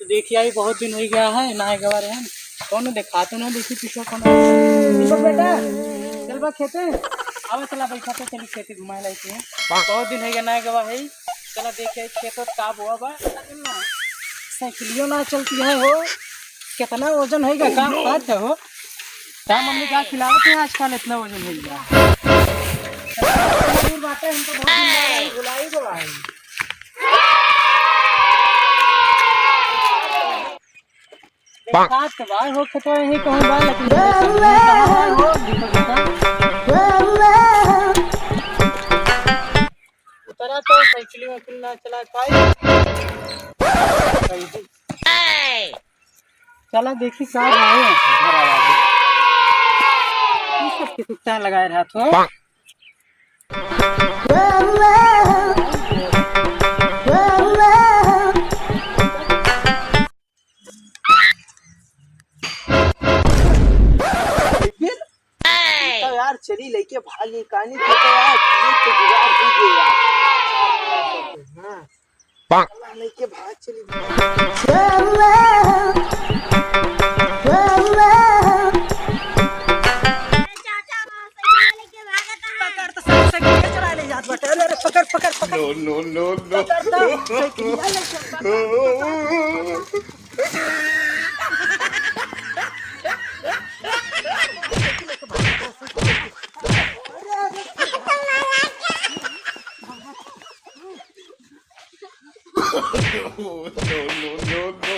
तो देखिए आई बहुत दिन हो गया है ना गवा रहे हैं कौन देखा तो ना देखी पीछे कौन बेटा चल बा खेते आवा चला बैठा तो चली खेती घुमाए लाइते हैं बहुत दिन हो गया ना गवा है चला देखे खेत का बुआ बा साइकिलियो ना चलती है हो कितना वजन होगा का बात है हो क्या मम्मी क्या खिलावत है आजकल इतना वजन हो गया दूर बातें हम तो बहुत दिन बुलाई बुलाई साथ बार हो खतो यही कहूं बा लेकिन हो उतरा तो साइकिल में फिर ना चला पाई चला देखी क्या है घर आवाज सब के कुत्ता लगाए रहा तो यार चली लेके भाग कहानी यार तो जुगाड़ हो गया हां लेके भाग चली पकड़ पकड़ पकड़ नो नो नो no no no no